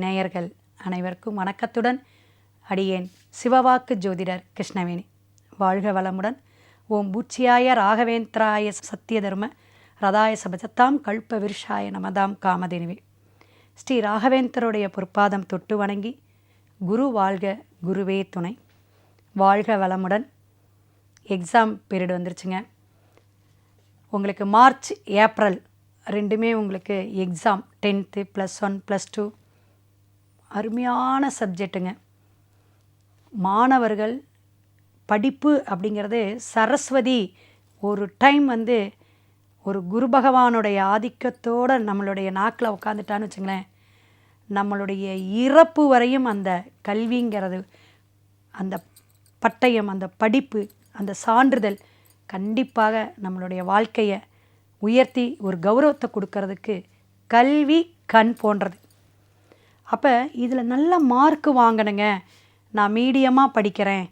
நேயர்கள் அனைவருக்கும் வணக்கத்துடன் அடியேன் சிவவாக்கு ஜோதிடர் கிருஷ்ணவேணி. வாழ்க வளமுடன். ஓம் பூச்சியாய ராகவேந்திராய சத்தியதர்ம ரதாய சபஜத்தாம் கல்ப விருஷாய நமதாம் காமதேனுவே. ஸ்ரீ ராகவேந்தருடைய பொற்பாதம் தொட்டு வணங்கி, குரு வாழ்க குருவே துணை. வாழ்க வளமுடன். எக்ஸாம் பீரியட் வந்துருச்சுங்க. உங்களுக்கு மார்ச் ஏப்ரல் ரெண்டுமே உங்களுக்கு எக்ஸாம். 10th +1 +2 அருமையான சப்ஜெக்ட்டுங்க. மாணவர்கள் படிப்பு அப்படிங்கிறது சரஸ்வதி ஒரு டைம் ஒரு குரு பகவானுடைய ஆதிக்கத்தோடு நம்மளுடைய நாக்கில் உட்காந்துட்டான்னு வச்சுங்களேன், நம்மளுடைய இறப்பு வரையும் அந்த கல்விங்கிறது, அந்த பட்டயம், அந்த படிப்பு, அந்த சான்றிதழ் கண்டிப்பாக நம்மளுடைய வாழ்க்கையை உயர்த்தி ஒரு கௌரவத்தை கொடுக்கறதுக்கு கல்வி கண் போன்றது. அப்போ இதில் நல்ல மார்க்கு வாங்கணுங்க. நான் மீடியமாக படிக்கிறேன்,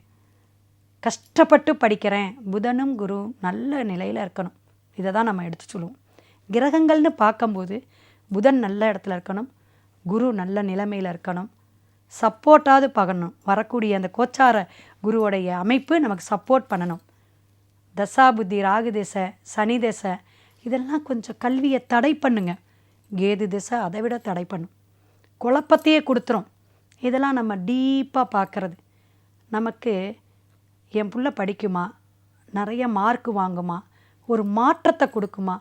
கஷ்டப்பட்டு படிக்கிறேன், புதனும் குரு நல்ல நிலையில் இருக்கணும். இதை தான் நம்ம எடுத்து சொல்லுவோம். கிரகங்கள்னு பார்க்கும்போது புதன் நல்ல இடத்துல இருக்கணும், குரு நல்ல நிலைமையில் இருக்கணும், சப்போர்ட்டாவது பார்க்கணும். வரக்கூடிய அந்த கோச்சார குருவோடைய அமைப்பு நமக்கு சப்போர்ட் பண்ணணும். தசாபுத்தி, ராகு திசை, சனி திசை இதெல்லாம் கொஞ்சம் கல்வியை தடை பண்ணுங்க. கேது திசை அதை விட தடை பண்ணும், குழப்பத்தையே கொடுத்துரும். இதெல்லாம் நம்ம டீப்பாக பார்க்குறது. நமக்கு என் புள்ள படிக்குமா, நிறைய மார்க்கு வாங்குமா, ஒரு மாற்றத்தை கொடுக்குமா.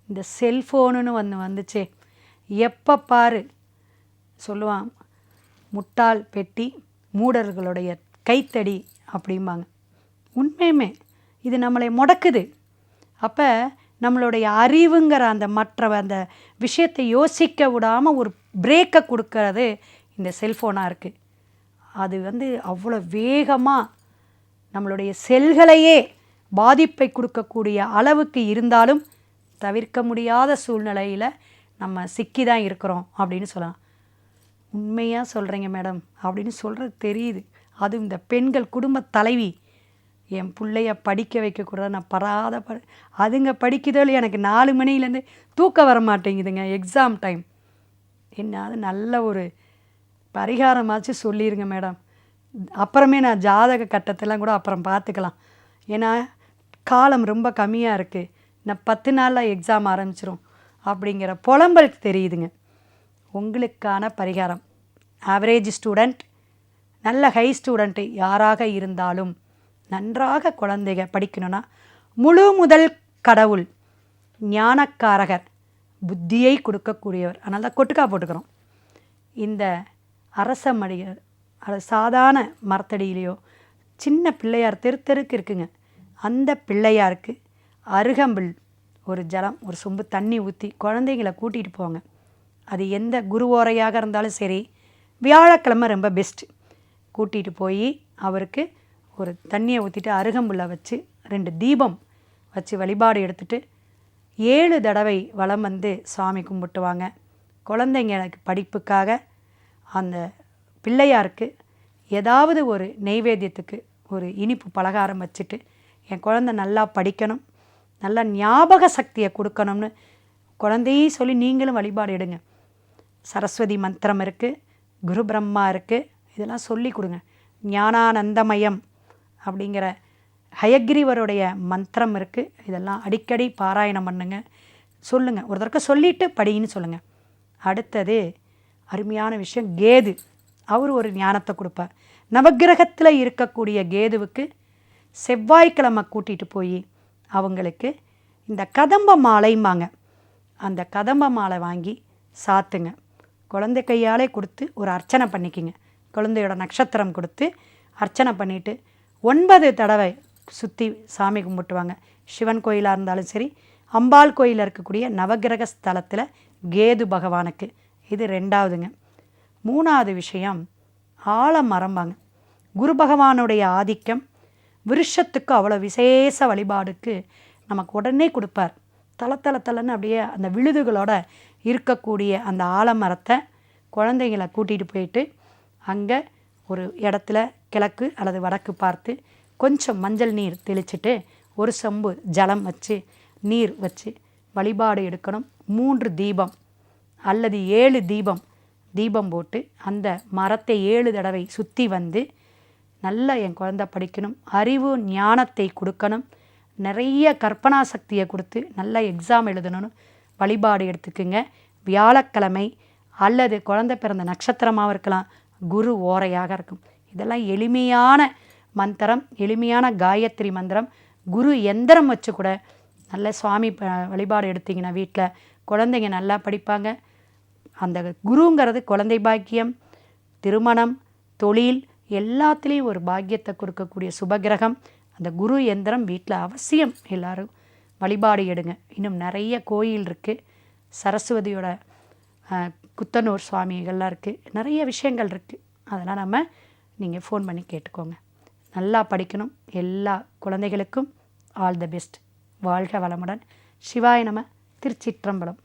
இந்த செல்ஃபோனுன்னு வந்துச்சே, எப்போ பாரு சொல்லுவான், முட்டாள் பெட்டி மூடர்களுடைய கைத்தடி அப்படிம்பாங்க. உண்மையுமே இது நம்மளை முடக்குது. அப்போ நம்மளுடைய அறிவுங்கிற அந்த அந்த விஷயத்தை யோசிக்க விடாமல் ஒரு பிரேக்கை கொடுக்கறது இந்த செல்ஃபோனாக இருக்குது. அது அவ்வளோ வேகமாக நம்மளுடைய செல்களையே பாதிப்பை கொடுக்கக்கூடிய அளவுக்கு இருந்தாலும் தவிர்க்க முடியாத சூழ்நிலையில் நம்ம சிக்கி தான் இருக்கிறோம் அப்படின்னு சொல்லலாம். உண்மையாக சொல்கிறீங்க மேடம் அப்படின்னு சொல்கிறது தெரியுது. அதுவும் இந்த பெண்கள் குடும்ப தலைவி, என் பிள்ளைய படிக்க வைக்கக்கூடாது, நான் அதுங்க படிக்குதோ இல்லையா, எனக்கு 4 மணிலேருந்து தூக்கம் வர மாட்டேங்குதுங்க எக்ஸாம் டைம். அது நல்ல ஒரு பரிகாரமாச்சு சொல்லிடுங்க மேடம். அப்புறமே நான் ஜாதக கட்டத்தெல்லாம் கூட அப்புறம் பார்த்துக்கலாம். ஏன்னா காலம் ரொம்ப கம்மியாக இருக்குது, நான் 10 நாளில் எக்ஸாம் ஆரம்பிச்சிரும் அப்படிங்கிற புலம்பல் தெரியுதுங்க. உங்களுக்கான பரிகாரம், ஆவரேஜ் ஸ்டூடெண்ட், நல்ல ஹை ஸ்டூடெண்ட்டு யாராக இருந்தாலும் நன்றாக குழந்தைங்க படிக்கணும்னா, முழு முதல் கடவுள் ஞானக்காரகர், புத்தியை கொடுக்கக்கூடியவர், அதனால தான் கொட்டுக்கா போட்டுக்கிறோம். இந்த அரச மடிய சாதாரண மரத்தடியிலையோ சின்ன பிள்ளையார் தெருக்கு இருக்குங்க, அந்த பிள்ளையாருக்கு அருகம்பில் ஒரு ஜலம், ஒரு சொம்பு தண்ணி ஊற்றி குழந்தைங்களை கூட்டிகிட்டு போங்க. அது எந்த குருவோரையாக இருந்தாலும் சரி, வியாழக்கிழமை ரொம்ப பெஸ்ட்டு. கூட்டிகிட்டு போய் அவருக்கு ஒரு தண்ணியை ஊற்றிட்டு அருகம்புல்லை வச்சு 2 தீபம் வச்சு வழிபாடு எடுத்துகிட்டு 7 தடவை வலம் சாமி கும்பிட்டுவாங்க. குழந்தைங்களுக்கு படிப்புக்காக அந்த பிள்ளையாருக்கு ஏதாவது ஒரு நெய்வேத்தியத்துக்கு ஒரு இனிப்பு பலகாரம் வச்சுட்டு, என் குழந்தை நல்லா படிக்கணும், நல்லா ஞாபக சக்தியை கொடுக்கணும்னு குழந்தையும் சொல்லி நீங்களும் வழிபாடு எடுங்க. சரஸ்வதி மந்திரம் இருக்குது, குரு பிரம்மா இருக்குது, இதெல்லாம் சொல்லி கொடுங்க. ஞானானந்தமயம் அப்படிங்கிற ஹயக்ரீவருடைய மந்திரம் இருக்குது, இதெல்லாம் அடிக்கடி பாராயணம் பண்ணுங்க. சொல்லுங்கள், ஒரு தடவை சொல்லிவிட்டு படின்னு சொல்லுங்கள். அடுத்தது அருமையான விஷயம், கேது. அவர் ஒரு ஞானத்தை கொடுப்பார். நவக்கிரகத்தில் இருக்கக்கூடிய கேதுவுக்கு செவ்வாய்க்கிழமை கூட்டிகிட்டு போய் அவங்களுக்கு இந்த கதம்ப மாலைம்பாங்க, அந்த கதம்ப மாலை வாங்கி சாத்துங்க. குழந்தை கையாலே கொடுத்து ஒரு அர்ச்சனை பண்ணிக்கிங்க. குழந்தையோட நட்சத்திரம் கொடுத்து அர்ச்சனை பண்ணிவிட்டு 9 தடவை சுற்றி சாமி கும்பிட்டுவாங்க. சிவன் கோயிலாக இருந்தாலும் சரி, அம்பாள் கோயிலில் இருக்கக்கூடிய நவகிரக ஸ்தலத்தில் கேது பகவானுக்கு. இது 2வதுங்க. 3வது விஷயம், ஆலமரம்பாங்க. குரு பகவானுடைய ஆதிக்கம் விருஷத்துக்கு அவ்வளோ விசேஷ வழிபாடுக்கு நமக்கு உடனே கொடுப்பார். தளன்னு அப்படியே அந்த விழுதுகளோட இருக்கக்கூடிய அந்த ஆலமரத்தை குழந்தைங்களை கூட்டிகிட்டு போயிட்டு அங்கே ஒரு இடத்துல கிழக்கு அல்லது வடக்கு பார்த்து கொஞ்சம் மஞ்சள் நீர் தெளிச்சுட்டு ஒரு சொம்பு ஜலம் வச்சு நீர் வச்சு வழிபாடு எடுக்கணும். 3 தீபம் அல்லது 7 தீபம் தீபம் போட்டு அந்த மரத்தை 7 தடவை சுற்றி வந்து நல்லா என் குழந்தை படிக்கணும், அறிவு ஞானத்தை கொடுக்கணும், நிறைய கற்பனா சக்தியை கொடுத்து நல்லா எக்ஸாம் எழுதணும்னு வழிபாடு எடுத்துக்குங்க. வியாழக்கிழமை அல்லது குழந்தை பிறந்த நட்சத்திரமாகவும் இருக்கலாம், குரு ஓரையாக இருக்கும். இதெல்லாம் எளிமையான மந்திரம், எளிமையான காயத்ரி மந்திரம். குரு எந்திரம் வச்சு கூட நல்ல சுவாமி வழிபாடு எடுத்திங்கன்னா வீட்டில் குழந்தைங்க நல்லா படிப்பாங்க. அந்த குருங்கிறது குழந்தை பாக்கியம், திருமணம், தொழில் எல்லாத்துலேயும் ஒரு பாக்கியத்தை கொடுக்கக்கூடிய சுபகிரகம். அந்த குரு எந்திரம் வீட்டில் அவசியம் எல்லோரும் வழிபாடு எடுங்க. இன்னும் நிறைய கோயில் இருக்குது, சரஸ்வதியோட குத்தனூர் சுவாமிகள்லாம் இருக்குது, நிறைய விஷயங்கள் இருக்குது. அதெல்லாம் நீங்கள் ஃபோன் பண்ணி கேட்டுக்கோங்க. நல்லா படிக்கணும். எல்லா குழந்தைகளுக்கும் ஆல் த பெஸ்ட். வாழ்க வளமுடன். சிவாய நம. திருச்சிற்றம்பலம்.